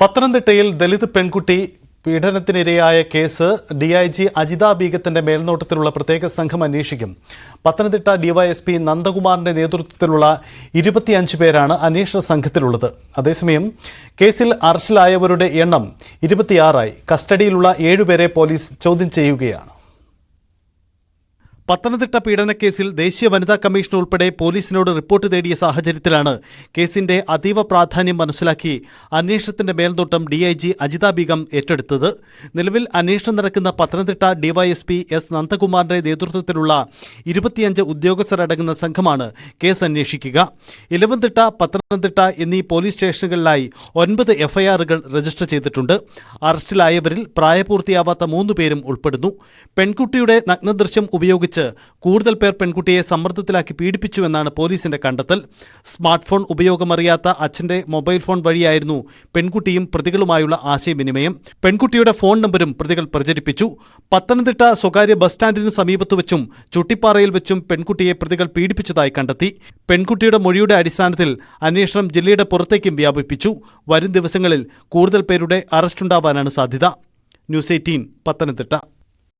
പത്തനംതിട്ടയിൽ ദലിത് പെൺകുട്ടി പീഡനത്തിനിരയായ കേസ് ഡിഐജി അജിത ബീഗത്തിന്റെ മേൽനോട്ടത്തിലുള്ള പ്രത്യേക സംഘം അന്വേഷിക്കും. പത്തനംതിട്ട ഡിവൈഎസ്പി നന്ദകുമാറിന്റെ നേതൃത്വത്തിലുള്ള 25 പേരാണ് അന്വേഷണ സംഘത്തിലുള്ളത്. അതേസമയം കേസിൽ അറസ്റ്റിലായവരുടെ എണ്ണം 26ആയി. കസ്റ്റഡിയിലുള്ള 7 പേരെ പോലീസ് ചോദ്യം ചെയ്യുകയാണ്. പത്തനംതിട്ട പീഡനക്കേസിൽ ദേശീയ വനിതാ കമ്മീഷൻ ഉൾപ്പെടെ പോലീസിനോട് റിപ്പോർട്ട് തേടിയ സാഹചര്യത്തിലാണ് കേസിന്റെ അതീവ പ്രാധാന്യം മനസ്സിലാക്കി അന്വേഷണത്തിന്റെ മേൽനോട്ടം ഡിഐജി അജിത ബീഗം ഏറ്റെടുത്തത്. നിലവിൽ അന്വേഷണം നടക്കുന്ന പത്തനംതിട്ട ഡിവൈഎസ്പി എസ് നന്ദകുമാറിന്റെ നേതൃത്വത്തിലുള്ള 25 ഉദ്യോഗസ്ഥരടങ്ങുന്ന സംഘമാണ് കേസ് അന്വേഷിക്കുക. ഇലവന്തിട്ട, പത്തനംതിട്ട എന്നീ പോലീസ് സ്റ്റേഷനുകളിലായി 9 എഫ്ഐആറുകൾ രജിസ്റ്റർ ചെയ്തിട്ടുണ്ട്. അറസ്റ്റിലായവരിൽ പ്രായപൂർത്തിയാവാത്ത 3 പേരും ഉൾപ്പെടുന്നു. പെൺകുട്ടിയുടെ നഗ്നദൃശ്യം ഉപയോഗിച്ച് കൂടുതൽ പേർ പെൺകുട്ടിയെ സമ്മർദ്ദത്തിലാക്കി പീഡിപ്പിച്ചുവെന്നാണ് പോലീസിന്റെ കണ്ടെത്തൽ. സ്മാർട്ട് ഫോൺ ഉപയോഗമറിയാത്ത അച്ഛന്റെ മൊബൈൽ ഫോൺ വഴിയായിരുന്നു പെൺകുട്ടിയും പ്രതികളുമായുള്ള ആശയവിനിമയം. പെൺകുട്ടിയുടെ ഫോൺ നമ്പരും പ്രതികൾ പ്രചരിപ്പിച്ചു. പത്തനംതിട്ട സ്വകാര്യ ബസ് സ്റ്റാൻഡിന് സമീപത്ത് വെച്ചും ചുട്ടിപ്പാറയിൽ വെച്ചും പെൺകുട്ടിയെ പ്രതികൾ പീഡിപ്പിച്ചതായി കണ്ടെത്തി. പെൺകുട്ടിയുടെ മൊഴിയുടെ അടിസ്ഥാനത്തിൽ അന്വേഷണം ജില്ലയുടെ പുറത്തേക്കും വ്യാപിപ്പിച്ചു. വരും ദിവസങ്ങളിൽ കൂടുതൽ പേരുടെ അറസ്റ്റുണ്ടാവാനാണ് സാധ്യത. ന്യൂസ് 18 പത്തനംതിട്ട.